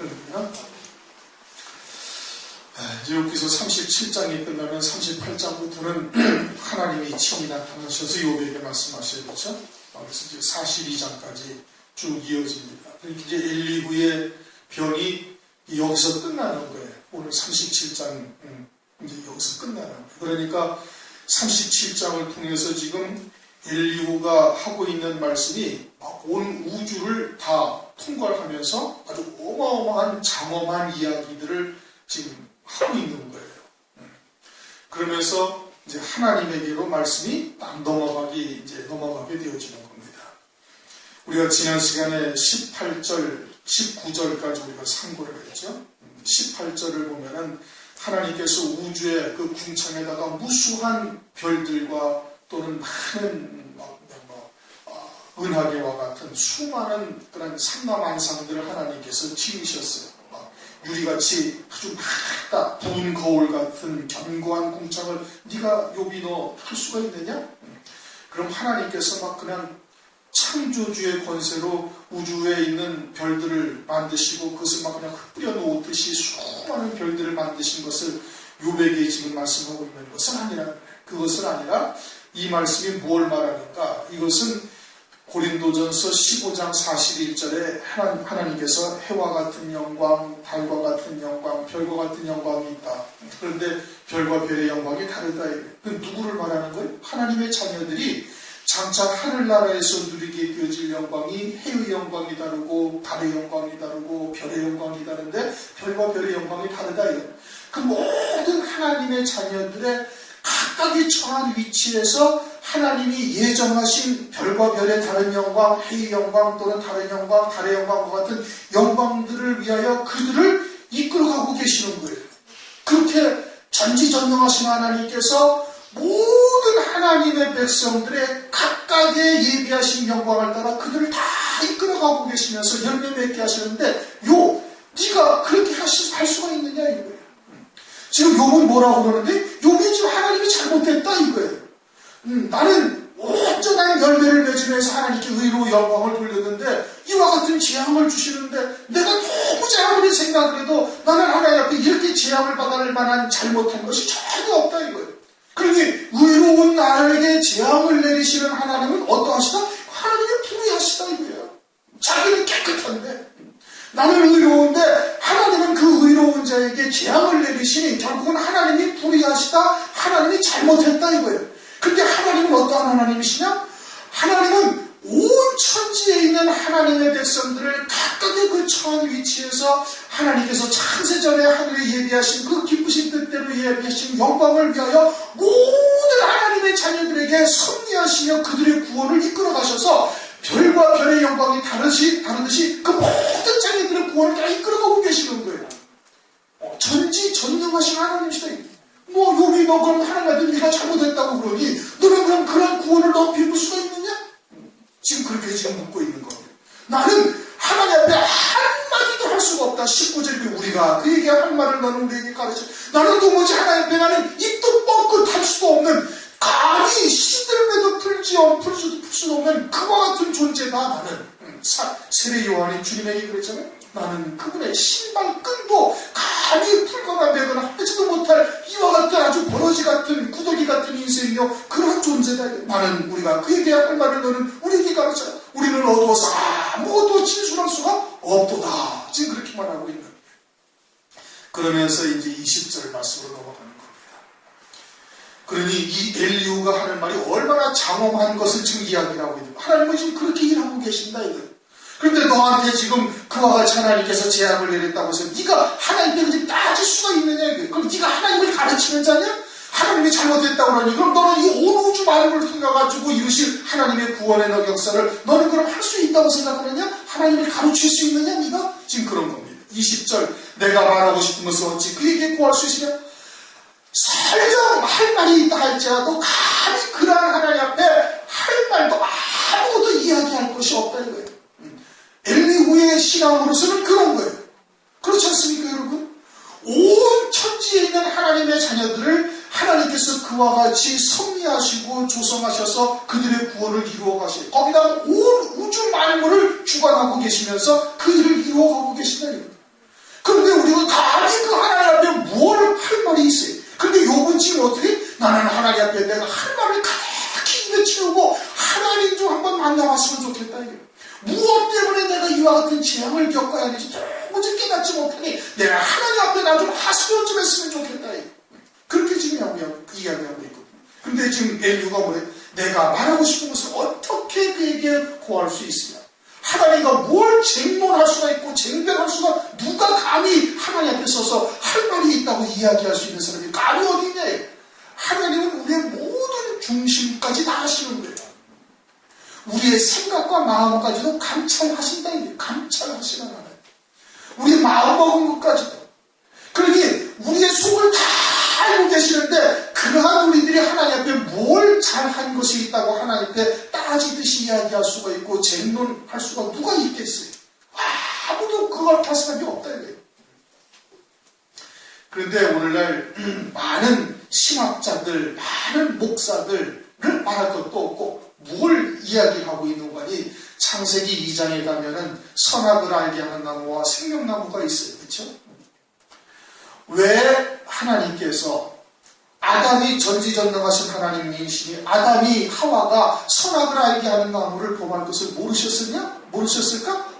그러면 이제 여기서 37장이 끝나면 38장부터는 하나님이 친히 나타나셔서 요백에게 말씀하셔야 되죠. 그래서 이제 42장까지 쭉 이어집니다. 그러니까 이제 엘리후의 병이 여기서 끝나는 거예요. 오늘 37장 이제 여기서 끝나는 거예요. 그러니까 37장을 통해서 지금 엘리후가 하고 있는 말씀이 온 우주를 다 통괄하면서 아주 어마어마한 장엄한 이야기들을 지금 하고 있는 거예요. 그러면서 이제 하나님에게로 말씀이 딱 넘어가게 되어지는 겁니다. 우리가 지난 시간에 18절, 19절까지 우리가 상고를 했죠. 18절을 보면은 하나님께서 우주의 그 궁창에다가 무수한 별들과 또는 많은 은하계와 같은 수많은 그런 삼라만상들을 하나님께서 지으셨어요. 유리같이 아주 맑다 부은 거울 같은 견고한 궁창을 네가 욥이 너 할 수가 있느냐? 그럼 하나님께서 막 그냥 창조주의 권세로 우주에 있는 별들을 만드시고 그것을 막 그냥 흩뿌려 놓듯이 수많은 별들을 만드신 것을 욥에게 지금 말씀하고 있는 것은 아니라 그것은 아니라 이 말씀이 뭘 말하는가? 이것은 고린도전서 15장 41절에 하나님께서 해와 같은 영광, 달과 같은 영광, 별과 같은 영광이 있다. 그런데 별과 별의 영광이 다르다. 그 누구를 말하는 거예요? 하나님의 자녀들이 장차 하늘나라에서 누리게 되어질 영광이 해의 영광이 다르고 달의 영광이 다르고 별의 영광이 다른데 별과 별의 영광이 다르다. 그 모든 하나님의 자녀들의 각각의 처한 위치에서 하나님이 예정하신 별과 별의 다른 영광, 해의 영광 또는 다른 영광, 달의 영광과 같은 영광들을 위하여 그들을 이끌어가고 계시는 거예요. 그렇게 전지전능하신 하나님께서 모든 하나님의 백성들의 각각의 예비하신 영광을 따라 그들을 다 이끌어가고 계시면서 열매 맺게 하시는데 네가 그렇게 할 수가 있느냐 이거예요. 지금 욥은 뭐라고 그러는데 욥이 지금 하나님이 잘못했다 이거예요. 나는 온전한 열매를 맺으면서 하나님께 의로 영광을 돌렸는데 이와 같은 재앙을 주시는데 내가 너무 아무리 생각을 해도 나는 하나님 앞에 이렇게 재앙을 받을 만한 잘못한 것이 전혀 없다 이거예요. 그러니 의로운 나에게 재앙을 내리시는 하나님은 어떠하시다? 하나님이 불의하시다 이거예요. 자기는 깨끗한데 나는 의로운데 하나님은 그 의로운 자에게 재앙을 내리시니 결국은 하나님이 불의하시다, 하나님이 잘못했다 이거예요. 근데 하나님은 어떠한 하나님이시냐? 하나님은 온 천지에 있는 하나님의 백성들을 각각의 그 처한 위치에서 하나님께서 창세전에 하늘에 예비하신 그 기쁘신 뜻대로 예비하신 영광을 위하여 모든 하나님의 자녀들에게 섭리하시며 그들의 구원을 이끌어 가셔서 별과 별의 영광이 다르듯이 그 모든 자녀들의 구원을 다 이끌어가고 계시는 거예요. 전지전능하신 하나님이시다. 욥이 너 그럼 하나님한테 네가 잘못했다고 그러니 너는 그럼 그런 구원을 너 빌 수가 있느냐? 지금 그렇게 지금 묻고 있는 거예요. 나는 하나님 앞에 한마디도 할 수가 없다. 19절에 우리가 그에게 한 말을 너는 우리에게 가르쳐. 나는 도무지 하나님 앞에 나는 입도 뻥끗 할 수도 없는 감히 시들매도 풀 수도 없는 그와 같은 존재다. 나는 세례 요한이 주님에게 그랬잖아요. 나는 그분의 신발끈도 감히 풀거나 매거나 하지도 못할 이와 같은 아주 버러지 같은 구더기 같은 인생이요 그런 존재다. 나는 우리가 그에게 할 말을 너는 우리에게 가르쳐. 우리는 어두워서 아무것도 진술할 수가 없도다. 지금 그렇게 말하고 있는 거예요. 그러면서 이제 20절 말씀으로 넘어가는 겁니다. 그러니 이 엘리후가 하는 말이 얼마나 장엄한 것을 지금 이야기를 하고 있는 거예요. 하나님은 지금 그렇게 일하고 계신다 이거예요. 그런데 너한테 지금 그와 같이 하나님께서 재앙을 내렸다고 해서 네가 하나님께 그렇게 따질 수가 있느냐 이거예요. 그럼 네가 하나님을 가르치는 자냐? 하나님이 잘못했다고 그러니 그럼 너는 이 온 우주 만물을 통해가지고 이루실 하나님의 구원의 역사를 너는 그럼 할 수 있다고 생각하느냐? 하나님을 가르칠 수 있느냐 네가? 지금 그런 겁니다. 20절 내가 말하고 싶은 것을 어찌 그에게 구할 수 있으냐? 설령 할 말이 있다 할지라도 감히 그러한 하나님 앞에 할 말도 아무것도 이야기할 것이 없다 이거예요. 엘리후의 신앙으로서는 그런 거예요. 그렇지 않습니까 여러분? 온 천지에 있는 하나님의 자녀들을 하나님께서 그와 같이 섭리하시고 조성하셔서 그들의 구원을 이루어 가시고 거기다가 온 우주 만물을 주관하고 계시면서 그 일을 이루어가고 계신다. 그런데 우리가 감히 그 하나님 앞에 뭘 할 말이 있어요. 그런데 욥은 지금 어떻게? 나는 하나님 앞에 내가 할 말을 가득히 입에 채우고 하나님 좀 한번 만나봤으면 좋겠다. 이게. 무엇 때문에 내가 이와 같은 재앙을 겪어야 하는지 도무지 깨닫지 못하니 내가 하나님 앞에 나 좀 하소연 좀 했으면 좋겠다. 이게. 그렇게 지금 이야기하고 있거든요. 근데 지금 엘리후가 뭐예요? 내가 말하고 싶은 것을 어떻게 그에게 고할 수 있으냐? 하나님과 뭘 쟁론할 수가 있고 쟁변할 수가, 누가 감히 하나님 앞에 서서 할 말이 있다고 이야기할 수 있는 사람이 감히 어디 있냐? 하나님은 우리의 모든 중심까지 다 아시는 거예요. 우리의 생각과 마음까지도 감찰하신다. 감찰하시는 하나님. 우리의 마음먹은 것까지도. 그러니 우리의 속을 다 알고 계시는데 그러한 우리들이 하나님 앞에 뭘 잘한 것이 있다고 하나님 앞에 따지듯이 이야기할 수가 있고 쟁론할 수가 누가 있겠어요? 아무도 그걸 할 사람이 없다 이거예요. 그런데 오늘날 많은 신학자들, 많은 목사들을 말할 것도 없고 뭘 이야기하고 있는 거니, 창세기 2장에 가면은 선악을 알게 하는 나무와 생명나무가 있어요. 그렇죠? 왜 하나님께서 아담이 전지전능하신 하나님이시니 아담이 하와가 선악을 알게 하는 나무를 범할 것을 모르셨을까?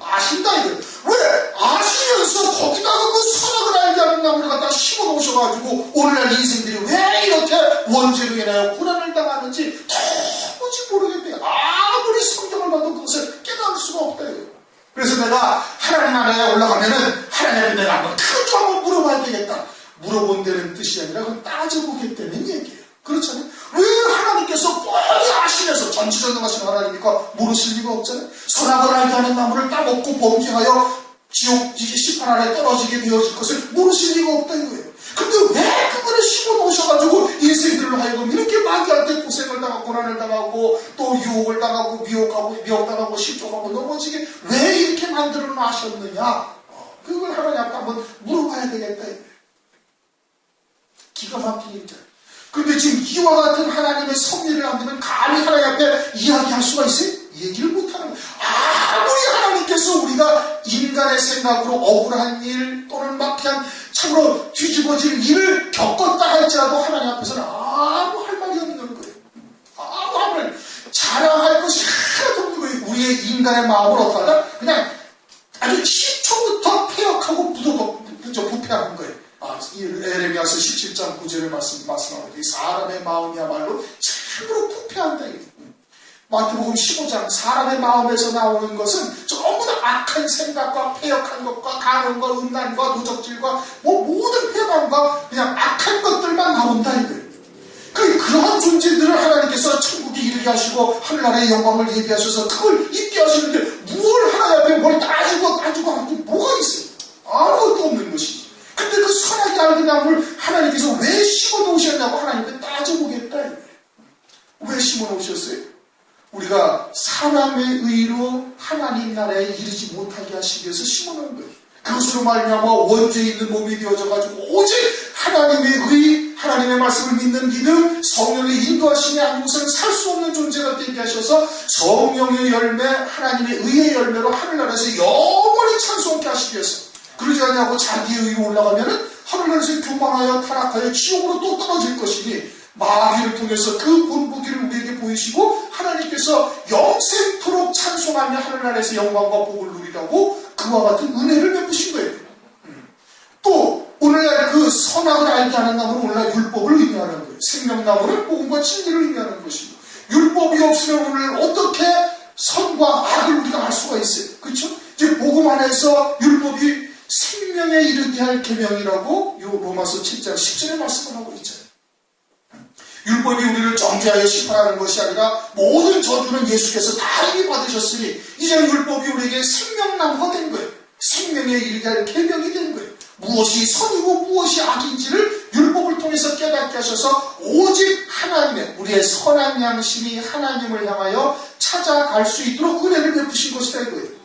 아신다 이거예요. 왜? 아시면서 거기다가 그 선악을 알게 하는 나무를 갖다 심어놓으셔가지고 오늘날 인생들이 왜 이렇게 원죄로 인하여 고난을 당하는지 도무지 모르겠대요. 아무리 성경을 봐도 그것을 깨달을 수가 없다 이거예요. 그래서 내가 하나님 나라에 올라가면은 하나님께 내가 한번 물어봐야 되겠다. 물어본다는 뜻이 아니라 그건 따져보겠다는 얘기예요. 그렇잖아요. 왜 하나님께서 뻔히 아시면서 전지전능하신 하나님이니까 모르실 리가 없잖아요. 선악을 알게 하는 나무를 따먹고 범죄하여 지옥 시판 아래 떨어지게 되어질 것을 모르실 리가 없다 이거예요. 근데 왜 그거를 심어놓으셔가지고 인생들로 하여금 이렇게 마귀한테 고생을 당하고 고난을 당하고 또 유혹을 당하고 미혹당하고 실족하고 넘어지게 왜 이렇게 만들어 놔셨느냐? 그걸 하나님 앞에 한번 물어봐야 되겠다. 기가 막힌 일들. 그런데 지금 이와 같은 하나님의 섭리를 안 되면 감히 하나님 앞에 이야기할 수가 있어요? 얘기를 못하는 거예요. 아무리 하나님께서 우리가 인간의 생각으로 억울한 일 또는 막 그냥 참으로 뒤집어질 일을 겪었다 할지라도 하나님 앞에서는 아무 할 말이 없는 거예요. 아무 말 자랑할 것이 하나도 없는 거예요. 우리의 인간의 마음을 어떻게 하나? 그냥 아주 시초부터 폐역하고 부패하는 거예요. 에레미야서 17장 9절을 말씀하고 이 사람의 마음이야말로 참으로 부패한다. 마태복음 15장 사람의 마음에서 나오는 것은 전부 다 악한 생각과 폐역한 것과 간음과 음란과 도적질과 모든 회방과 그냥 악한 것들만 나온다 이거예요. 그러한 존재들을 하나님께서 천국에 이르게 하시고 하늘나라의 영광을 예비하셔서 그걸 입게 하시는데 뭘 하나님 앞에 뭘 따지고 하는 게 뭐가 있어요? 아무것도 없는 것이지. 근데 그 선악이 알게 나무를 하나님께서 왜 심어놓으셨냐고 하나님께 따져보겠다. 왜 심어놓으셨어요? 우리가 사람의 의로 하나님 나라에 이르지 못하게 하시기 위해서 심어놓은 거예요. 그것으로 말미암아 원죄 있는 몸이 되어져가지고 오직 하나님의 의, 하나님의 말씀을 믿는 믿음, 성령의 인도하심이 아니고서는 살 수 없는 존재가 되게 하셔서 성령의 열매, 하나님의 의의 열매로 하늘나라에서 영원히 찬송케 하시기 위해서. 그러지 않냐고 자기의 의로 올라가면은 하늘나라에서 교만하여 타락하여 지옥으로 또 떨어질 것이니 마귀를 통해서 그 본보기를 우리에게 보이시고 하나님께서 영생토록 찬송하며 하늘나라에서 영광과 복을 누리라고 그와 같은 은혜를 베푸신 거예요. 또 오늘날 그 선악을 알게 하는 나무는 오늘날 율법을 의미하는 거예요. 생명나무는 복음과 진리를 의미하는 것이고 율법이 없으면 오늘 어떻게 선과 악을 우리가 알 수가 있어요. 그렇죠? 이제 복음 안에서 율법이 생명에 이르게 할 계명이라고 요 로마서 7장 10절에 말씀을 하고 있잖아요. 율법이 우리를 정죄하여 심판하는 것이 아니라 모든 저주는 예수께서 다 이미 받으셨으니 이제 율법이 우리에게 생명나무가 된 거예요. 생명에 이르게 할 계명이 된 거예요. 무엇이 선이고 무엇이 악인지를 율법을 통해서 깨닫게 하셔서 오직 하나님의 우리의 선한 양심이 하나님을 향하여 찾아갈 수 있도록 은혜를 베푸신 것이다 이거예요.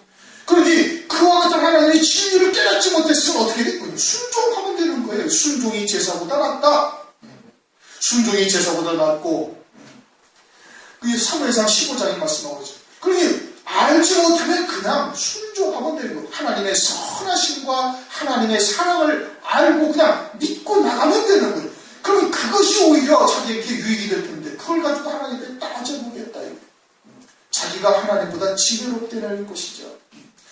그러니 그와 같은 하나님의 진리를 깨닫지 못했으면 어떻게 됐군요? 순종하면 되는 거예요. 순종이 제사보다 낫다. 순종이 제사보다 낫고 그게 사무엘상 15장에 말씀하고 있죠. 그러니 알지 못하면 그냥 순종하면 되는 거예요. 하나님의 선하심과 하나님의 사랑을 알고 그냥 믿고 나가면 되는 거예요. 그러면 그것이 오히려 자기에게 유익이 될 텐데 그걸 가지고 하나님께 따져보겠다. 자기가 하나님보다 지혜롭다는 것이죠.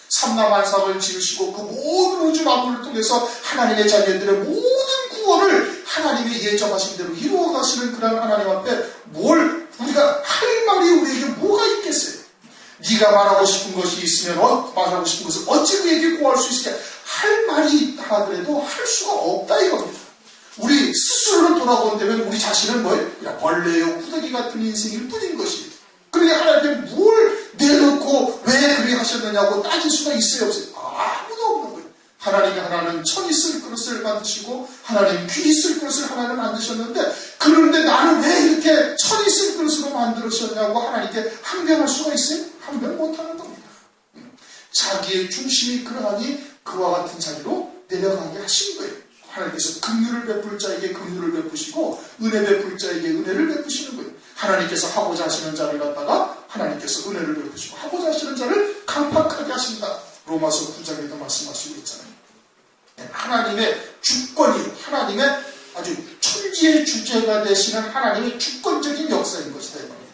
삼라만상을 지으시고 그 모든 우주 만물을 통해서 하나님의 자녀들의 모든 구원을 하나님의 예정하신 대로 이루어 가시는 그런 하나님 앞에 뭘 우리가 할 말이 우리에게 뭐가 있겠어요? 네가 말하고 싶은 것이 있으면 말하고 싶은 것을 어찌 그에게 구할 수 있으냐? 할 말이 있다 하더라도 할 수가 없다 이겁니다. 우리 스스로를 돌아본다면 우리 자신은 뭐예요? 그냥 벌레요 구더기 같은 인생일 뿐인 것이에요. 그러니까 하나님께 뭘 내놓고 왜 그렇게 하셨느냐고 따질 수가 있어요 없어요? 아무도 없는 거예요. 하나님이 하나는 천이 쓸 그릇을 만드시고 하나님 귀 쓸 그릇을 하나는 만드셨는데 그런데 나는 왜 이렇게 천이 쓸 그릇으로 만들으셨냐고 하나님께 항변할 수가 있어요? 항변 못하는 겁니다. 자기의 중심이 그러하니 그와 같은 자리로 내려가게 하신 거예요. 하나님께서 긍휼을 베풀 자에게 긍휼을 베푸시고 은혜 베풀 자에게 은혜를 베푸시는 거예요. 하나님께서 하고자 하시는 자를 갖다가 하나님께서 은혜를 베푸시고 하고자 하시는 자를 강팍하게 하신다. 로마서 9장에도 말씀하시고 있잖아요. 하나님의 주권이 하나님의 아주 천지의 주제가 되시는 하나님의 주권적인 역사인 것이다 이 말입니다.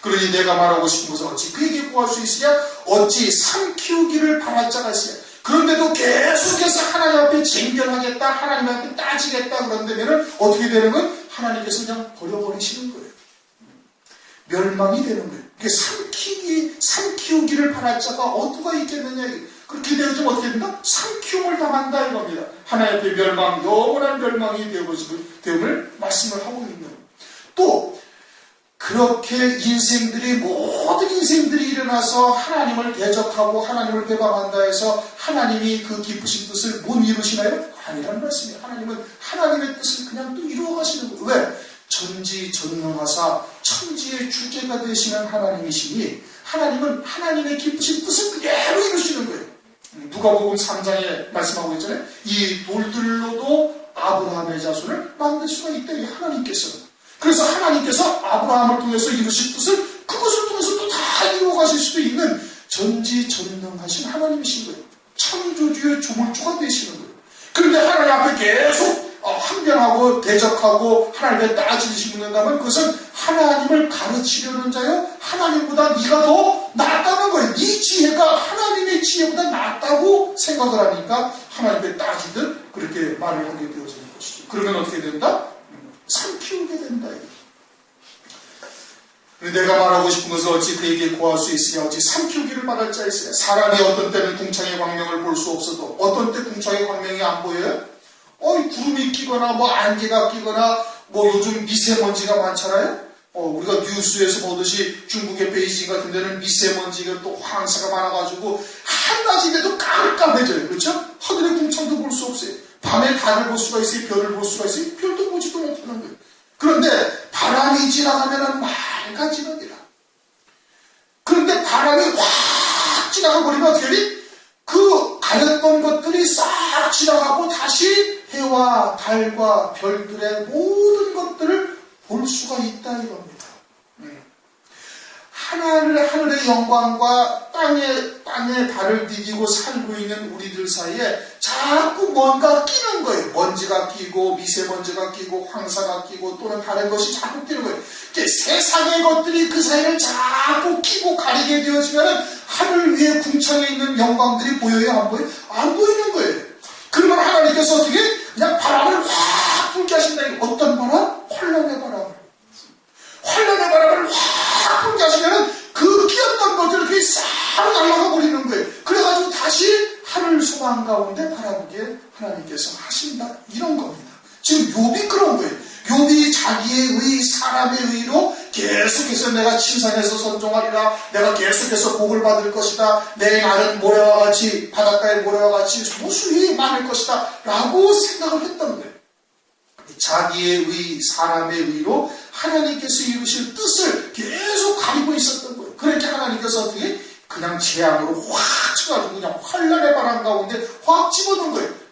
그러니 내가 말하고 싶은 것은 어찌 그에게 구할 수 있으냐? 어찌 삶 키우기를 바랄 자가 있으냐? 그런데도 계속해서 하나님 앞에 쟁변하겠다, 하나님 앞에 따지겠다 그런다면 어떻게 되는 거예요? 하나님께서 그냥 버려버리시는 거예요. 멸망이 되는 거예요. 이게 삶 키우기를 바랄 자가 어디가 있겠느냐? 그렇게 되어지면 어떻게 된다? 삶 키움을 당한다 이겁니다. 하나님 앞에 멸망, 영원한 멸망이 되음을 말씀을 하고 있는 거예요. 또 그렇게 모든 인생들이 일어나서 하나님을 대적하고 하나님을 배반한다 해서 하나님이 그 기쁘신 뜻을 못 이루시나요? 아니라는 말씀이에요. 하나님은 하나님의 뜻을 그냥 또 이루어 가시는 거예요. 왜? 전지전능하사 천지의 주제가 되시는 하나님이시니 하나님은 하나님의 기쁘신 뜻을 그대로 이루시는 거예요. 누가복음 3장에 말씀하고 있잖아요. 이 돌들로도 아브라함의 자손을 만들 수가 있다. 이 하나님께서는. 그래서 하나님께서 아브라함을 통해서 이루신 뜻을 그것을 통해서 또 다 이루어 가실 수도 있는 전지전능하신 하나님이신 거예요. 창조주의 조물주가 되시는 거예요. 그런데 하나님 앞에 계속 항변하고 대적하고 하나님께 따지시는다면 그것은 하나님을 가르치려는 자요. 하나님보다 네가 더 낫다는 거예요. 네 지혜가 하나님의 지혜보다 낫다고 생각을 하니까 하나님께 따지듯 그렇게 말을 하게 되어지는 것이죠. 그러면 어떻게 된다? 삶 키우게 된다. 내가 말하고 싶은 것은 어찌 그에게 구할 수 있으냐? 어찌 삶 키우기를 바랄 자 있으냐? 사람이 어떤 때는 궁창의 광명을 볼 수 없어도 어떤 때 궁창의 광명이 안 보여요? 구름이 끼거나 안개가 끼거나 요즘 미세먼지가 많잖아요. 우리가 뉴스에서 보듯이 중국의 베이징 같은 데는 미세먼지가 또 황사가 많아가지고 한낮인데도 깜깜해져요. 그렇죠? 하늘의 궁창도 볼 수 없어요. 밤에 달을 볼 수가 있어요. 별을 볼 수가 있어요. 별도 보지도 못하는 거예요. 그런데 바람이 지나가면은 맑아지느니라. 그런데 바람이 확 지나가 버리면 어떻게 되니? 그 가렸던 것들이 싹 지나가고 다시 해와 달과 별들의 모든 것들을 볼 수가 있다 이겁니다. 하늘의 영광과 땅에 발을 디디고 살고 있는 우리들 사이에 자꾸 뭔가 끼는 거예요. 먼지가 끼고 미세먼지가 끼고 황사가 끼고 또는 다른 것이 자꾸 끼는 거예요. 세상의 것들이 그 사이를 자꾸 끼고 가리게 되어지면 하늘 위에 궁창에 있는 영광들이 보여요? 안 보여요? 안 보이는 거예요. 그러면 하나님께서 어떻게 그냥 바람을 확 불게 하신다. 어떤 바람? 환란의 바람. 환란의 바람을 확 불게 하시면은 그 끼었던 것들을 그게 싹 날아가 버리는 거예요. 그래가지고 다시 하늘 소망 가운데 바라보게 하나님께서 하신다. 이런 겁니다. 지금 욥이 그런 거예요. 욥이 자기의 의, 사람의 의로 계속해서 내가 침상에서 선종하리라, 내가 계속해서 복을 받을 것이다, 내 날은 모래와 같이 바닷가의 모래와 같이 무수히 많을 것이다 라고 생각을 했던 거예요. 자기의 의, 사람의 의로 하나님께서 이루실 뜻을 계속 가리고 있었던 거예요. 그렇게 하나님께서 어떻게 그냥 재앙으로 확 쳐가지고 그냥 환란의 바람 가운데 확 집어넣은 거예요.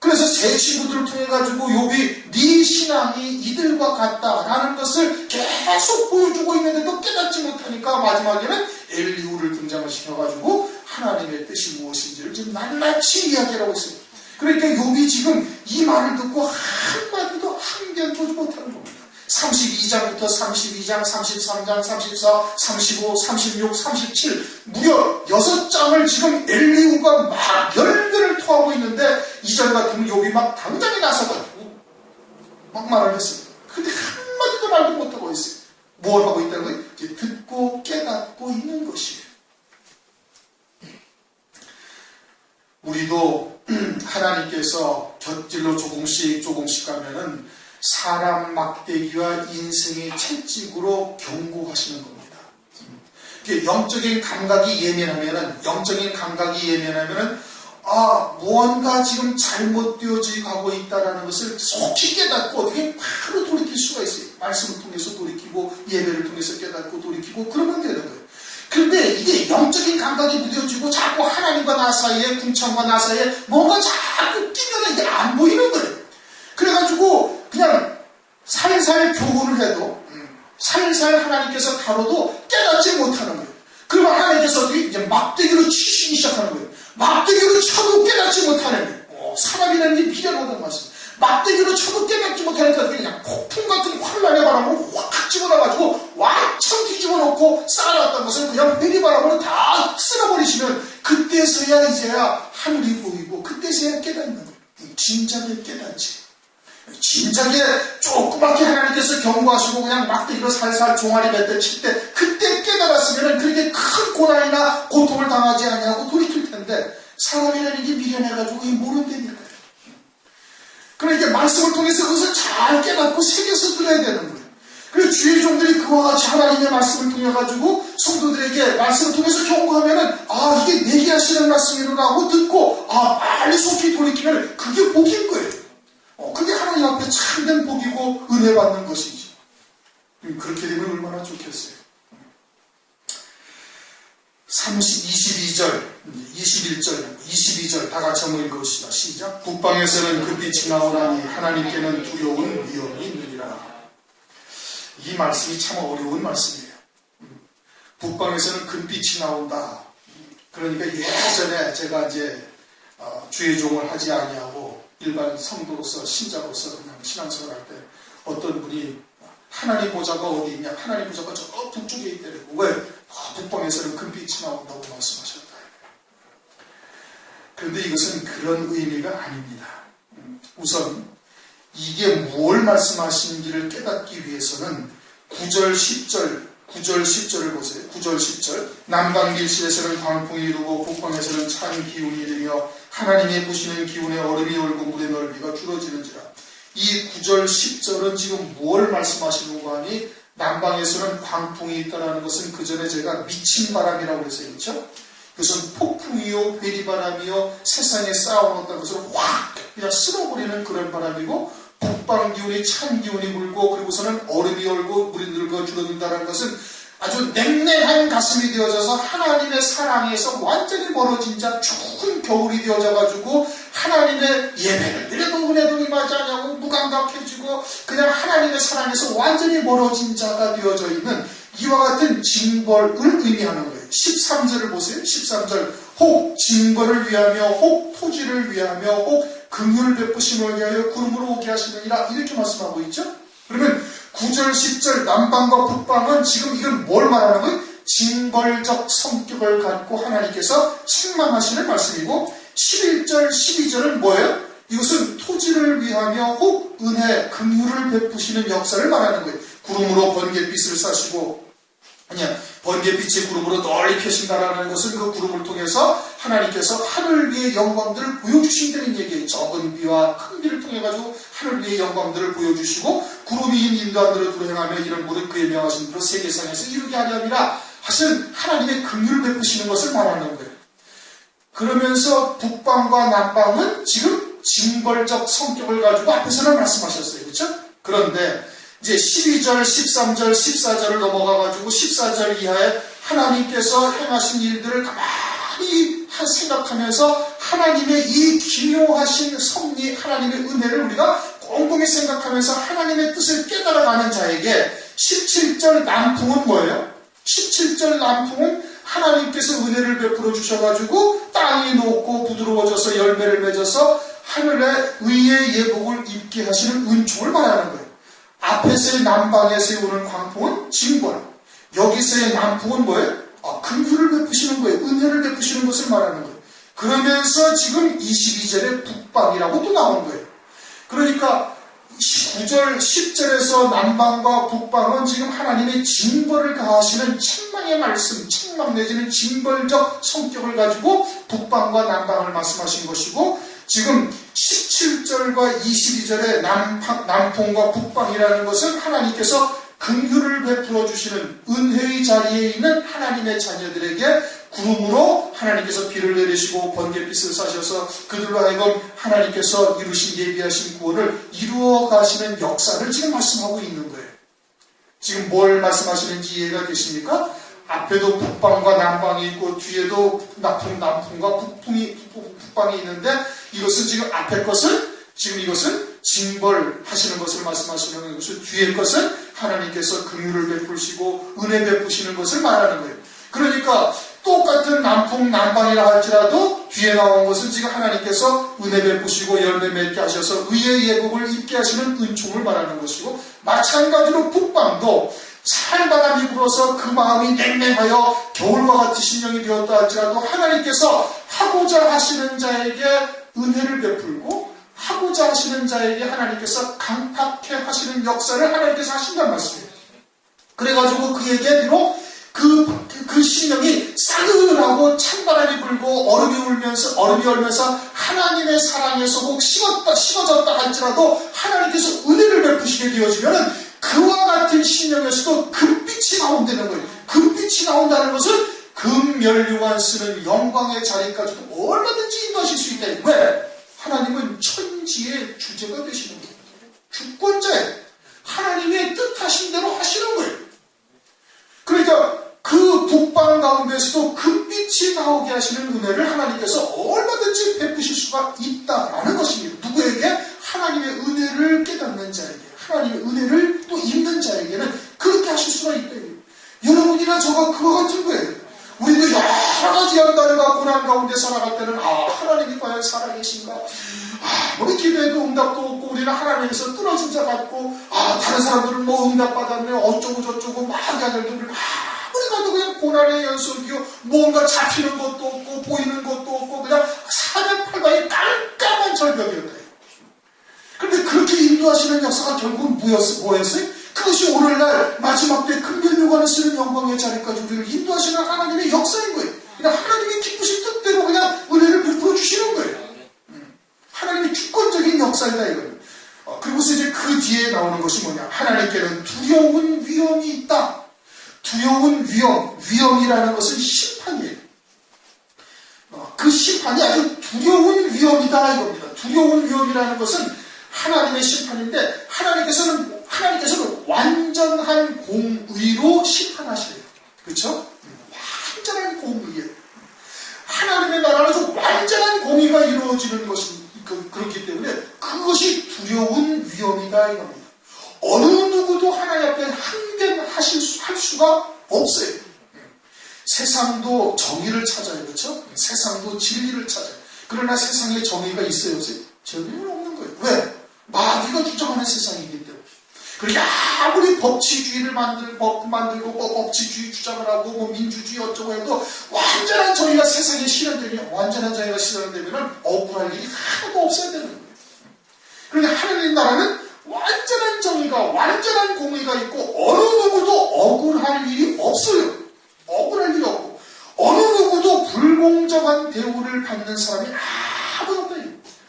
그래서 새 친구들을 통해 가지고 욥이 네 신앙이 이들과 같다라는 것을 계속 보여주고 있는데도 깨닫지 못하니까 마지막에는 엘리후를 등장을 시켜가지고 하나님의 뜻이 무엇인지를 지금 낱낱이 이야기를 하고 있어요. 그러니까 욥이 지금 이 말을 듣고 한마디도 항변도 못하는 겁니다. 32장부터 32장, 33장, 34, 35, 36, 37 무려 6장을 지금 엘리후가 막 열변을 토하고 있는데 2절 같으면 욥이 막 당장에 나서가지고 막 말을 했어요. 근데 한마디도 말도 못하고 있어요. 뭘 하고 있다는 거예요? 이제 듣고 깨닫고 있는 것이에요. 우리도 하나님께서 곁길로 조금씩 가면은 사람 막대기와 인생의 채찍으로 경고하시는 겁니다. 영적인 감각이 예민하면은 무언가 지금 잘못되어져 가고 있다는 것을 속히 깨닫고 어떻게 바로 돌이킬 수가 있어요. 말씀을 통해서 돌이키고 예배를 통해서 깨닫고 돌이키고 그러면 되는 거예요. 그런데 이게 영적인 감각이 무뎌지고 자꾸 하나님과 나 사이에, 궁창과 나 사이에 뭔가 자꾸 끼면 이게 안 보이는 거예요. 그래가지고 그냥 살살 교훈을 해도 살살 하나님께서 다뤄도 깨닫지 못하는 거예요. 그러면 하나님께서 어떻게 이제 막대기로 치시기 시작하는 거예요. 막대기로 쳐도 깨닫지 못하는 거예요. 사람이라는 게 미련하다는 말씀. 막대기로 쳐도 깨닫지 못하니까 그냥 폭풍 같은 환란의 바람으로 확 집어넣어가지고 왕창 뒤집어놓고 쌓아놨던 것을 그냥 회리바람으로 다 쓸어버리시면 그때서야 이제야 하늘이 보이고 그때서야 깨닫는 거예요. 진작에 깨닫지. 진작에 조그맣게 하나님께서 경고하시고 그냥 막대기로 살살 종아리 몇 대 칠 때 그때 깨달았으면 그렇게 큰 고난이나 고통을 당하지 아니하고 돌이킬 텐데 사람이라는 게 미련해가지고 모른다니까요. 그러니까 말씀을 통해서 그것을 잘 깨닫고 새겨서 들어야 되는 거예요. 그래서 주의 종들이 그와 같이 하나님의 말씀을 통해 가지고 성도들에게 말씀을 통해서 경고하면은 이게 내게 하시는 말씀이라고 듣고 빨리 속히 돌이키면 그게 복인 거예요. 그게 하나님 앞에 참된 복이고 은혜 받는 것이지. 그렇게 되면 얼마나 좋겠어요. 22절, 21절, 22절 다 같이 한번 읽어봅시다. 시작. 북방에서는 그 빛이 나오나니 하나님께는 두려운 위험이 있느니라. 이 말씀이 참 어려운 말씀이에요. 북방에서는 금빛이 나온다. 그러니까 예전에 제가 이제 주의 종을 하지 아니하고 일반 성도로서 신자로서 그냥 신앙생활 할 때 어떤 분이 하나님 보좌가 어디 있냐? 하나님 보좌가 저 북쪽에 있다고. 왜? 북방에서는 금빛이 나온다고 말씀하셨다. 그런데 이것은 그런 의미가 아닙니다. 우선 이게 뭘 말씀하시는지를 깨닫기 위해서는 9절 10절을 보세요. 9절 10절 남방 길실에서는 광풍이 이루고 북방에서는 찬 기운이 되며 하나님의 부시는 기운에 얼음이 얼고 물의 넓이가 줄어지는지라. 이 9절 10절은 지금 뭘 말씀하시는가 하니 남방에서는 광풍이 있다는 것은 그 전에 제가 미친 바람이라고 했어요. 그렇죠? 그것은 폭풍이요 회리바람이요 세상에 쌓아놓았다는 것을 확 그냥 쓸어버리는 그런 바람이고 북방 기운이 찬 기운이 불고 그리고서는 얼음이 얼고 물이 늙어 줄어든다는 것은 아주 냉랭한 가슴이 되어져서 하나님의 사랑에서 완전히 멀어진 자 추운 겨울이 되어져가지고 하나님의 예배를 드려도 은혜도 임하지 않냐고 무감각해지고 그냥 하나님의 사랑에서 완전히 멀어진 자가 되어져 있는 이와 같은 징벌을 의미하는 거예요. 13절을 보세요. 13절 혹 징벌을 위하며 혹 토지를 위하며 혹 긍휼을 베푸심을 위하여 구름으로 오게 하시느니라 이렇게 말씀하고 있죠. 그러면 9절 10절 남방과 북방은 지금 이건 뭘 말하는 거예요? 징벌적 성격을 갖고 하나님께서 책망하시는 말씀이고 11절 12절은 뭐예요? 이것은 토지를 위하며 혹 은혜 긍휼을 베푸시는 역사를 말하는 거예요. 구름으로 번갯빛을 싸시고 번갯빛이 구름으로 널리 펴신다라는 것은 그 구름을 통해서 하나님께서 하늘 위의 영광들을 보여주신다는 얘기예요. 적은 비와 큰 비를 통해 가지고 하늘 위의 영광들을 보여주시고 구름이 인도한 대로 들어행하며 이런 무릇 그의 명하신 대로 세계상에서 이루게 하려니라 하신 하나님의 긍휼을 베푸시는 것을 말하는 거예요. 그러면서 북방과 남방은 지금 징벌적 성격을 가지고 앞에서는 말씀하셨어요. 그렇죠? 그런데 이제 12절, 13절, 14절을 넘어가가지고 14절 이하에 하나님께서 행하신 일들을 가만히 생각하면서 하나님의 이 기묘하신 섭리, 하나님의 은혜를 우리가 꼼꼼히 생각하면서 하나님의 뜻을 깨달아가는 자에게 17절 남풍은 뭐예요? 17절 남풍은 하나님께서 은혜를 베풀어 주셔가지고 땅이 녹고 부드러워져서 열매를 맺어서 하늘의 의의 예복을 입게 하시는 은총을 말하는 거예요. 앞에서의 남방에 세우는 광풍은 징벌, 여기서의 남풍은 뭐예요? 긍휼을 베푸시는 거예요. 은혜를 베푸시는 것을 말하는 거예요. 그러면서 지금 22절에 북방이라고 또 나온 거예요. 그러니까 9절, 10절에서 남방과 북방은 지금 하나님의 징벌을 가하시는 책망의 말씀, 책망 내지는 징벌적 성격을 가지고 북방과 남방을 말씀하신 것이고, 지금 17절과 22절의 남풍과 북방이라는 것은 하나님께서 긍휼을 베풀어 주시는 은혜의 자리에 있는 하나님의 자녀들에게 구름으로 하나님께서 비를 내리시고 번갯빛을 사셔서 그들로 하여금 하나님께서 이루신 예비하신 구원을 이루어 가시는 역사를 지금 말씀하고 있는 거예요. 지금 뭘 말씀하시는지 이해가 되십니까? 앞에도 북방과 남방이 있고 뒤에도 남풍과 북방이 있는데, 이것은 지금 앞에 것은 지금 이것은 징벌하시는 것을 말씀하시는 것을, 뒤에 것은 하나님께서 긍휼을 베푸시고 은혜 베푸시는 것을 말하는 거예요. 그러니까 똑같은 남풍 남방이라 할지라도 뒤에 나온 것은 지금 하나님께서 은혜 베푸시고 열매 맺게 하셔서 의의 예복을 입게 하시는 은총을 말하는 것이고, 마찬가지로 북방도 살바람이 불어서 그 마음이 냉랭하여 겨울과 같은 심령이 되었다 할지라도 하나님께서 하고자 하시는 자에게 은혜를 베풀고 하고자 하시는 자에게 하나님께서 강팍해 하시는 역사를 하나님께서 하신다는 말씀이에요. 그래가지고 그에게 비록 그 심령이 싸늘하고 찬바람이 불고 얼음이 얼면서 하나님의 사랑에서 혹 식어졌다 할지라도 하나님께서 은혜를 베푸시게 되어지면은 그와 같은 심령에서도 금빛이 나온다는 거예요. 금빛이 나온다는 것은 금멸류관 쓰는 영광의 자리까지도 얼마든지 인도하실 수 있다. 왜? 하나님은 천지의 주제가 되시는 거예요. 주권자예요. 하나님의 뜻하신 대로 하시는 거예요. 그러니까 그 북방 가운데서도 금빛이 나오게 하시는 은혜를 하나님께서 얼마든지 베푸실 수가 있다라는 것입니다. 누구에게? 하나님의 은혜를 깨닫는 자에게, 하나님의 은혜를 또 입는 자에게는 그렇게 하실 수가 있다. 여러분이나 저가 그와 같은 거예요. 우리도 여러 가지 연단과 고난 가운데 살아갈 때는 하나님이 과연 살아계신가? 우리 기도에도 응답도 없고 우리는 하나님에서 끊어진 자 같고 다른 사람들은 뭐 응답받았네 어쩌고 저쩌고 막 이야기를 아무리 가도 그냥 고난의 연속이요, 뭔가 잡히는 것도 없고 보이는 것도 없고 그냥 사면팔방이 깜깜한 절벽이었다. 그런데 그렇게 인도하시는 역사가 결국은 뭐였어요? 그것이 오늘날 마지막 때 금면류관을 쓰는 영광의 자리까지 우리를 인도하시는 하나님의 역사인 거예요. 그냥 하나님의 기쁘신 뜻대로 그냥 은혜를 베풀어 주시는 거예요. 하나님의 주권적인 역사이다 이거예요. 그리고서 이제 그 뒤에 나오는 것이 뭐냐? 하나님께는 두려운 위험이 있다. 두려운 위험이라는 것은 심판이에요. 그 심판이 아주 두려운 위험이다 이겁니다. 두려운 위험이라는 것은 하나님의 심판인데 하나님께서는 완전한 공의로 심판하시래요. 그렇죠? 완전한 공의예요. 하나님의 나라는 완전한 공의가 이루어지는 것이 그렇기 때문에 그것이 두려운 위험이다 이겁니다. 어느 누구도 하나님 앞에 항변할 수가 없어요. 세상도 정의를 찾아요. 그렇죠? 세상도 진리를 찾아요. 그러나 세상에 정의가 있어요? 없어요? 전혀 없는 거예요. 왜? 마귀가 주장하는 세상이기 때문에. 그렇게 아무리 법치주의를 만들고 법치주의 주장을 하고 뭐 민주주의 어쩌고 해도 완전한 정의가 세상에 실현되면 억울할 일이 하나도 없어야 되는 거예요. 그런데 하나님 나라는 완전한 정의가, 완전한 공의가 있고 어느 누구도 억울할 일이 없어요. 억울할 일이 없고 어느 누구도 불공정한 대우를 받는 사람이 아무도 없다.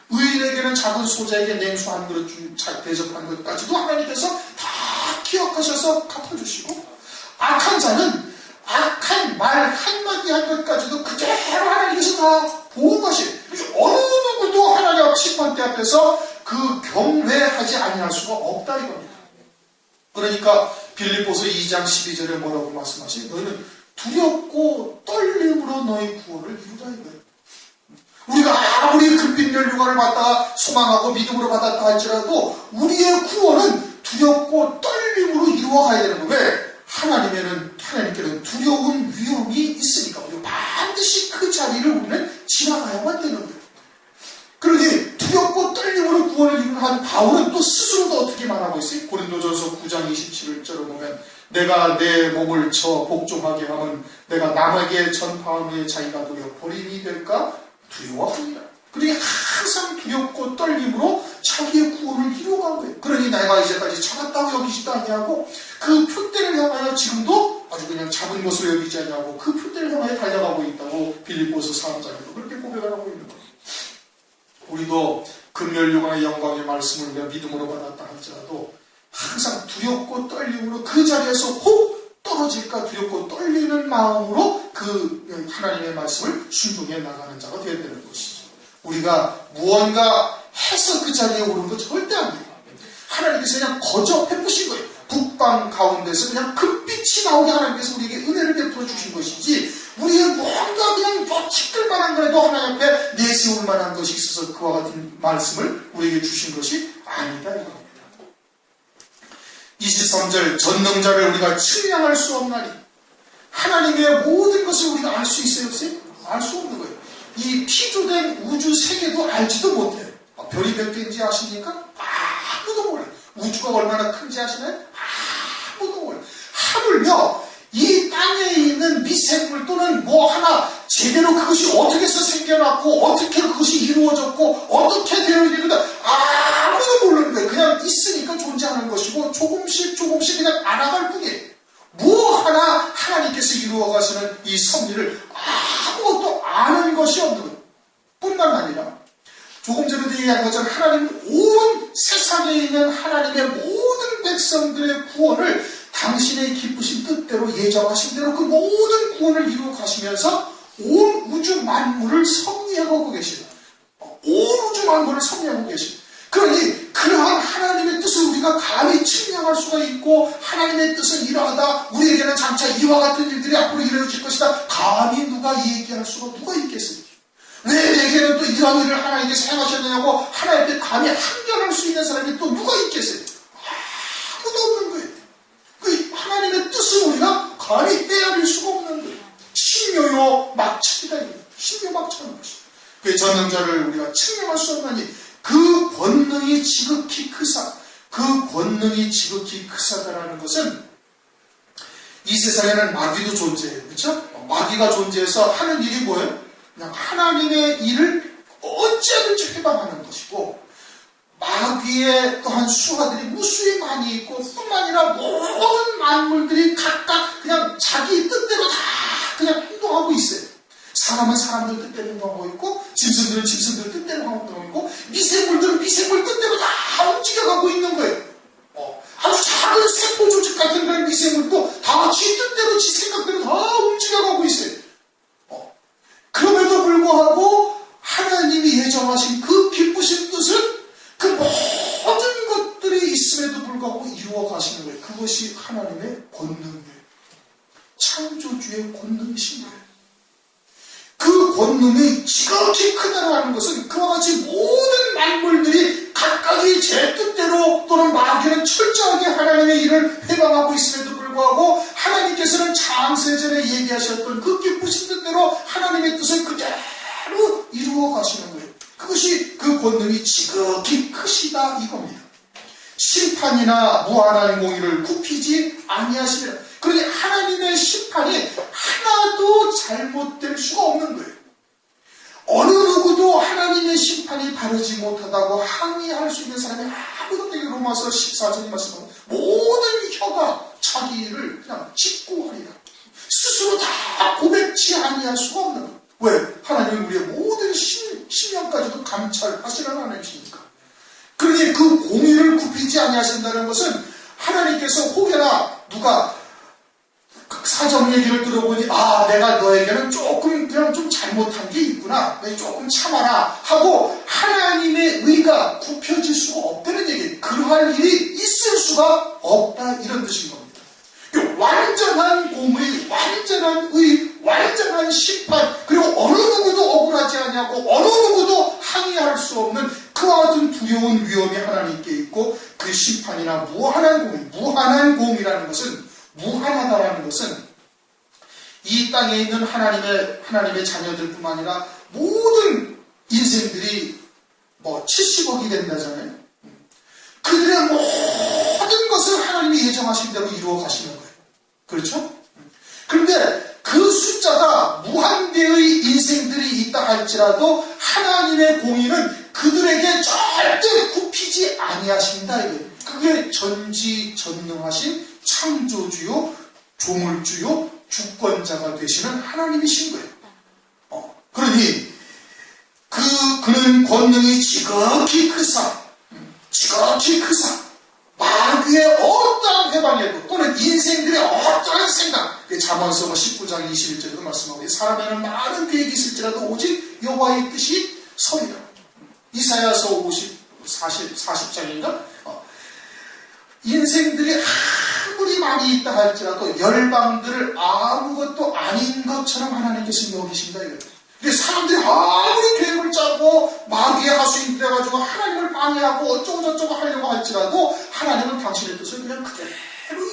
의인에게는 작은 소자에게 냉수 한 그릇 대접한 것까지도 하나님께서 다 기억하셔서 갚아주시고, 악한 자는 악한 말 한마디 한 것까지도 그대로 하나님께서 다 보호하시고, 어느 누구도 하나님 앞 심판대 앞에서 그 경외하지 아니할 수가 없다 이겁니다. 그러니까 빌립보서 2장 12절에 뭐라고 말씀하시죠? 너희는 두렵고 떨림으로 너희 구원을 이루라 이거예요. 우리가 아무리 금빛 면류관을 받다가 소망하고 믿음으로 받았다 할지라도 우리의 구원은 두렵고 떨림으로 이루어가야 되는 거예요. 왜? 하나님께는 두려운 위험이 있으니까 우리가 반드시 그 자리를 우리는 지나가야만 되는 거예요. 그러니 두렵고 떨림으로 구원을 이루한 바울은 또 스스로도 어떻게 말하고 있어요? 고린도전서 9장 27절을 보면 내가 내 몸을 쳐 복종하게 하면 내가 남에게 전파함에 자기가 도려 버림이 될까 두려워하니라. 그러니 항상 두렵고 떨림으로 자기의 구원을 이루어간 거예요. 그러니 내가 이제까지 참았다고 여기지도 아니하고 그 표대를 향하여 지금도 아주 그냥 잡은 것으로 여기지 아니하고 그 표대를 향하여 달려가고 있다고 빌립보서 4장에도 그렇게 고백을 하고 있는 거예요. 우리도 금면류관의 영광의 말씀을 내가 믿음으로 받았다 할지라도 항상 두렵고 떨림으로 그 자리에서 혹 떨어질까 두렵고 떨리는 마음으로 그 하나님의 말씀을 순종해 나가는 자가 되어야 되는 것이죠. 우리가 무언가 해서 그 자리에 오른 거 절대 아니에요. 하나님께서 그냥 거저 베푸신 거예요. 북방 가운데서 그냥 금빛이 나오게 하나님께서 우리에게 은혜를 베풀어 주신 것이지 우리의 뭔가 그냥 티끌 만한 거라도 하나님 앞에 내세울 만한 것이 있어서 그와 같은 말씀을 우리에게 주신 것이 아니다 이겁니다. 23절 전능자를 우리가 측량할 수 없나니 하나님의 모든 것을 우리가 알 수 있어요? 없어요? 알 수 없는 거예요. 이 피조된 우주 세계도 알지도 못해요. 별이 몇 개인지 아십니까? 아무도 몰라요. 우주가 얼마나 큰지 아시나요? 아무도 몰라요. 하물며 이 땅에 있는 미생물 또는 뭐 하나 제대로 그것이 어떻게 해서 생겨났고 어떻게 그것이 이루어졌고 어떻게 되어 있는가 아무도 모르는 거예요. 그냥 있으니까 존재하는 것이고 조금씩 그냥 알아갈 뿐이에요. 뭐 하나 하나님께서 이루어가시는 이 섭리를 아무것도 아는 것이 없는 거예요. 뿐만 아니라 조금 전에도 얘기한 것처럼 하나님은 온 세상에 있는 하나님의 모든 백성들의 구원을 당신의 기쁘신 뜻대로 예정하신 대로 그 모든 구원을 이루어 가시면서 온 우주 만물을 섭리하고 계십니다. 온 우주 만물을 섭리하고 계십니다. 그러니 그러한 하나님의 뜻을 우리가 감히 측량할 수가 있고 하나님의 뜻은 이러하다 우리에게는 장차 이와 같은 일들이 앞으로 이루어질 것이다 감히 누가 얘기할 수가 누가 있겠습니까? 왜 내게는 또 이런 일을 하나님께서 행하셨느냐고 하나님께 감히 항변할 수 있는 사람이 또 누가 있겠어요? 아무도 없는 거예요. 그 하나님의 뜻을 우리가 감히 헤아릴 수가 없는 거예요. 신묘요 막측이다. 신묘 막측하는 것이죠. 그 전능자를 우리가 측량할 수 없나니 그 권능이 지극히 크사 그 권능이 지극히 크사다라는 것은 이 세상에는 마귀도 존재해요. 그렇죠? 마귀가 존재해서 하는 일이 뭐예요? 그냥 하나님의 일을 어찌하든지 해방하는 것이고 마귀의 또한 수하들이 무수히 많이 있고 뿐만 아니라 모든 만물들이 각각 그냥 자기 뜻대로 다 그냥 행동하고 있어요. 사람은 사람들 뜻대로 행동하고 있고 짐승들은 짐승들 뜻대로 행동하고 있고 미생물들은 미생물 뜻대로 다 움직여가고 있는 거예요. 아주 작은 세포 조직 같은 그런 미생물도 다 지 뜻대로 지 생각대로 다 움직여가고 있어요. 그럼에도 불구하고 하나님이 예정하신 그 기쁘신 뜻은 그 모든 것들이 있음에도 불구하고 이루어 가시는 거예요. 그것이 하나님의 권능이에요. 창조주의 권능이신 거예요. 그 권능이 지극히 크다라는 것은 그와 같이 모든 만물들이 각각이 제 뜻대로 또는 마귀는 철저하게 하나님의 일을 회방하고 있음에도 불구하고 하나님께서는 창세전에 얘기하셨던 그 기쁘신 뜻대로 하나님의 뜻을 그대로 이루어 가시는 거예요. 그것이 그 권능이 지극히 크시다 이겁니다. 심판이나 무한한 공의를 굽히지 아니하시리라. 그러니 하나님의 심판이 하나도 잘못될 수가 없는 거예요. 어느 누구도 하나님의 심판이 바르지 못하다고 항의할 수 있는 사람이 아무도 없다. 로마서 14절이 말씀하는 모든 혀가 자기 일을 그냥 짓고 하리라. 스스로 다 고백치 아니할 수가 없는 거예요. 왜? 하나님은 우리의 모든 심령까지도 감찰하시는 하나님이시니까. 그러니 그 공의를 굽히지 아니하신다는 것은 하나님께서 혹여나 누가 사정 얘기를 들어보니 내가 너에게는 조금 그냥 좀 잘못한 게 있구나 조금 참아라 하고 하나님의 의가 굽혀질 수가 없다는 얘기예요. 그러할 일이 있을 수가 없다 이런 뜻인 겁니다. 완전한 공의, 완전한 의, 완전한 완전한 심판, 그리고 어느 누구도 억울하지 아니하고 어느 누구도 항의할 수 없는 그와 같은 두려운 위험이 하나님께 있고, 그 심판이나 무한한 공이라는 것은, 무한하다라는 것은 이 땅에 있는 하나님의 자녀들뿐만 아니라 모든 인생들이 70억이 된다잖아요. 그들의 모든 것을 하나님이 예정하신 대로 이루어 가시는 거예요. 그렇죠? 그런데 그 숫자가 무한대의 인생들이 있다 할지라도 하나님의 공의는 그들에게 절대 굽히지 아니하신다 이거예요. 그게 전지전능하신 창조주요, 조물주요, 주권자가 되시는 하나님이신 거예요. 그러니 그는 권능이 지극히 크사 마귀의 어떠한 회방에도, 또는 인생들의 어떠한 생각, 잠언서 19장 21절에도 말씀하고, 사람에는 많은 계획이 있을지라도 오직 여호와의 뜻이 서리라. 이사야서 40장인가? 인생들이 아무리 많이 있다 할지라도 열방들을 아무것도 아닌 것처럼 하나님께서 여기신다 이거예요. 근데 사람들이 아무리 계획을 짜고 마귀의 하수인 돼가지고 하나님을 방해하고 어쩌고저쩌고 하려고 할지라도 하나님은 당신의 뜻을 그냥 그대로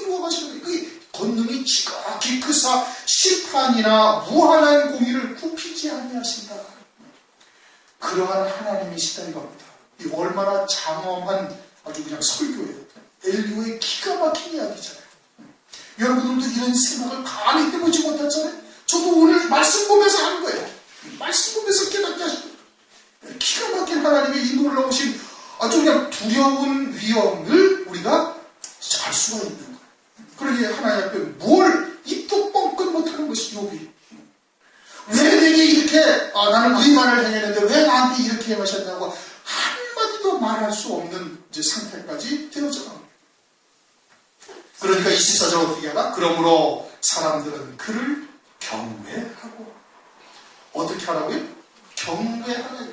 이루어 가시는 거예요. 그게 권능이 지극히 크사 심판이나 무한한 공의를 굽히지 아니하신다. 그러한 하나님이시다 이겁니다. 이 얼마나 장엄한 아주 그냥 설교예요. 엘리오의 기가 막힌 이야기잖아요. 여러분들도 이런 생각을 감히 해보지 못했잖아요. 저도 오늘 말씀 보면서 한 거예요. 말씀 보면서 깨닫게 하시고, 기가 막힌 하나님의 이 놀라우신 아주 그냥 두려운 위험을 우리가 알 수가 있는 거예요. 그러기에 하나님 앞에 뭘 입도 뻥끗 못하는 것이 욥이. 왜 내게 이렇게 나는 의만을 행했는데 왜 나한테 이렇게 행하셨냐고 한마디도 말할 수 없는 이제 상태까지 되어져 갑니다. 그러니까 24절 어떻게 하나? 그러므로 사람들은 그를 경외하고. 어떻게 하라고요? 경외하라고요.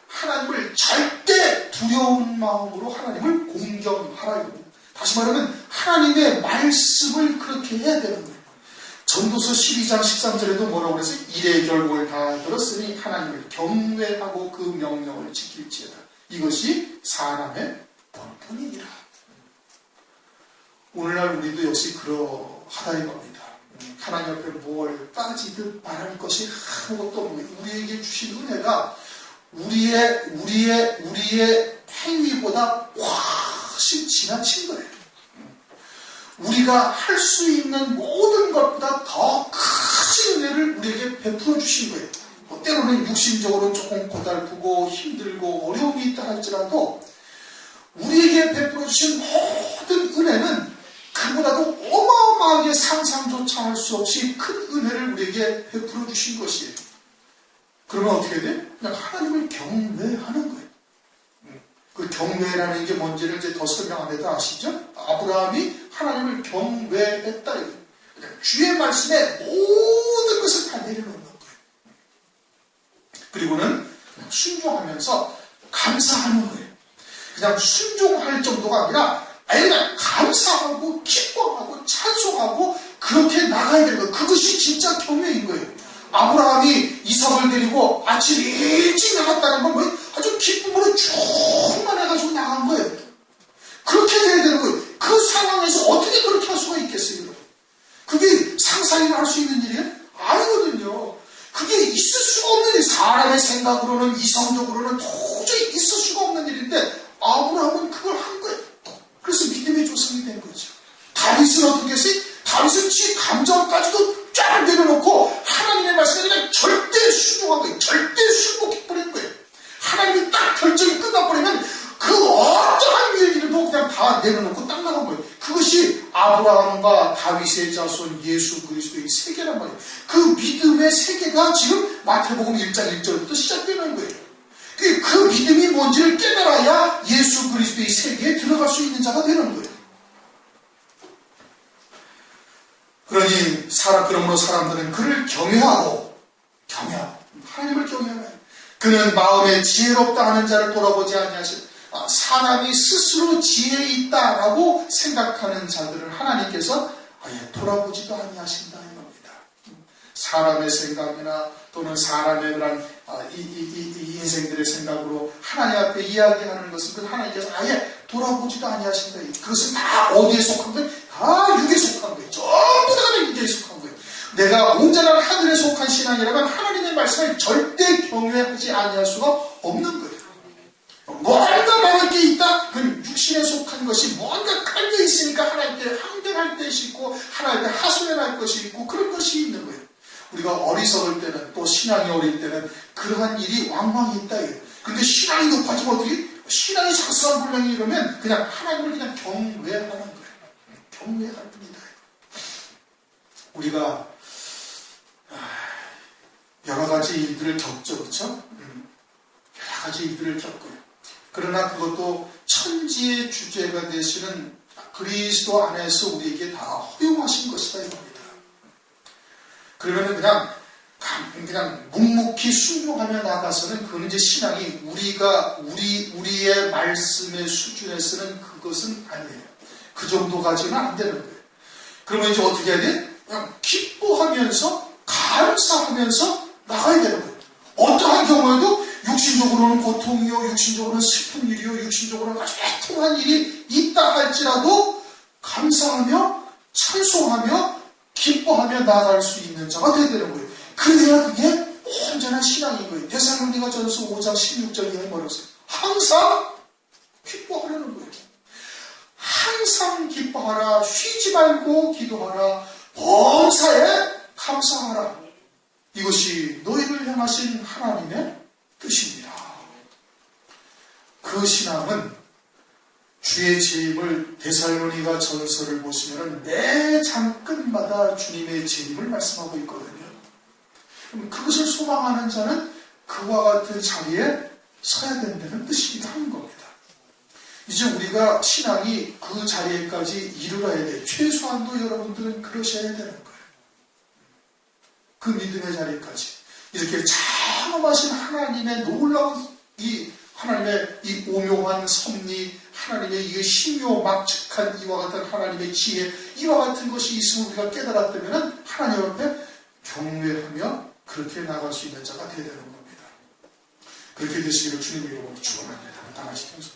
하나님을 절대 두려운 마음으로 하나님을 공경하라고요. 다시 말하면 하나님의 말씀을 그렇게 해야 되는 거예요. 전도서 12장 13절에도 뭐라고 그랬어요? 일의 결국을 다 들었으니 하나님을 경외하고 그 명령을 지킬지어다. 이것이 사람의 본분이니라. 오늘날 우리도 역시 그러하다 이겁니다. 하나님 앞에 뭘 따지듯 말할 것이 아무것도 없는 거예요. 우리에게 주신 은혜가 우리의 행위보다 훨씬 지나친 거예요. 우리가 할 수 있는 모든 것보다 더 크신 은혜를 우리에게 베풀어 주신 거예요. 때로는 육신적으로 조금 고달프고 힘들고 어려움이 있다 할지라도 우리에게 베풀어 주신 모든 은혜는 그보다도 어마어마하게 상상조차 할 수 없이 큰 은혜를 우리에게 베풀어 주신 것이에요. 그러면 어떻게 돼? 그냥 하나님을 경외하는 거예요. 그 경외라는 게 뭔지를 이제 더 설명 안 해도 아시죠? 아브라함이 하나님을 경외했다. 그러니까 주의 말씀에 모든 것을 다 내려놓는 거예요. 그리고는 순종하면서 감사하는 거예요. 그냥 순종할 정도가 아니라 그냥 감사하고 기뻐하고 찬송하고 그렇게 나가야 되는 거예요. 그것이 진짜 경외인 거예요. 아브라함이 이삭을 데리고 아침 일찍 나갔다는 건 뭐 아주 기쁨으로 충만해가지고 나간 거예요. 그렇게 돼야 되는 거예요. 그 상황에서 어떻게 그렇게 할 수가 있겠어요? 그게 상상이나 할 수 있는 일이에요? 아니거든요. 그게 있을 수가 없는 일. 사람의 생각으로는 이성적으로는 도저히 있을 수가 없는 일인데 아브라함은 그걸 한 거예요. 그래서 믿음의 조상이 된 거죠. 다윗은 어떻게 했어요? 다윗은 지 감정까지도 쫙 내려놓고 하나님의 말씀에 그냥 절대 순종한 거예요. 절대 순복해버린 거예요. 하나님이 딱 결정이 끝나버리면 그 어떠한 일들도 그냥 다 내려놓고 딱 나간 거예요. 그것이 아브라함과 다윗의 자손 예수 그리스도의 세계란 말이에요. 그 믿음의 세계가 지금 마태복음 1장 1절부터 시작되는 거예요. 그 믿음이 뭔지를 깨달아야 예수 그리스도의 세계에 들어갈 수 있는 자가 되는 거예요. 그러므로 사람들은 그를 경외하고 하나님을 경외하나요? 그는 마음에 지혜롭다 하는 자를 돌아보지 아니하시고 사람이 스스로 지혜 있다라고 생각하는 자들을 하나님께서 아예 돌아보지도 아니하신다 이겁니다. 사람의 생각이나 또는 사람의 그런 이 인생들의 생각으로 하나님 앞에 이야기하는 것은 그 하나님께서 아예 돌아보지도 아니하신 거예요. 그것은 다 어디에 속한 거예요? 다 육에 속한 거예요. 전부 다 육에 속한 거예요. 내가 온전한 하늘에 속한 신앙이라면 하나님의 말씀을 절대 경외하지 아니할 수가 없는 거예요. 뭔가 막을 게 있다? 그건 육신에 속한 것이 뭔가 깔려 있으니까 하나님께 항변할 것이 있고 하나님께 하소연할 것이 있고 그런 것이 있는 거예요. 우리가 어리석을 때는 또 신앙이 어릴 때는 그러한 일이 왕왕히 있다. 그런데 신앙이 높아지면 어떻게? 신앙이 작사불량이 이러면 그냥 하나님을 그냥 경외하는 거예요. 경외할 뿐이다. 우리가 여러 가지 일들을 겪죠. 그렇죠? 여러 가지 일들을 겪어요. 그러나 그것도 천지의 주제가 되시는 그리스도 안에서 우리에게 다 허용하신 것이다 이겁니다. 그러면 그냥 묵묵히 순종하며 나가서는 그건 이제 신앙이 우리의 말씀의 수준에서는 그것은 아니에요. 그 정도 가지는 안 되는 거예요. 그러면 이제 어떻게 해야 돼? 그냥 기뻐하면서 감사하면서 나가야 되는 거예요. 어떠한 경우에도 육신적으로는 고통이요, 육신적으로는 슬픈 일이요, 육신적으로는 아주 애통한 일이 있다 할지라도 감사하며 찬송하며 기뻐하며 나아갈 수 있는 자가 되어야 되는 거예요. 그래야 그게 온전한 신앙인 거예요. 데살로니가전서 5장 16절 이하에 뭐라고 써요? 항상 기뻐하려는 거예요. 항상 기뻐하라, 쉬지 말고 기도하라, 범사에 감사하라. 이것이 너희를 향하신 하나님의 뜻입니다. 그 신앙은 주의 재림을 데살로니가 전서를 보시면 매 장 끝마다 주님의 재림을 말씀하고 있거든요. 그것을 소망하는 자는 그와 같은 자리에 서야 된다는 뜻이기도 한 겁니다. 이제 우리가 신앙이 그 자리에까지 이르러야 돼. 최소한도 여러분들은 그러셔야 되는 거예요. 그 믿음의 자리까지. 이렇게 장엄하신 하나님의 놀라운 하나님의 이 오묘한 섭리, 하나님의 이 신묘막측한 이와 같은 하나님의 지혜, 이와 같은 것이 있음을 우리가 깨달았다면 하나님 앞에 경외하며 그렇게 나갈 수 있는 자가 되어야 되는 겁니다. 그렇게 되시기를 주님의 이름으로 축원합니다. 다 같이 통성.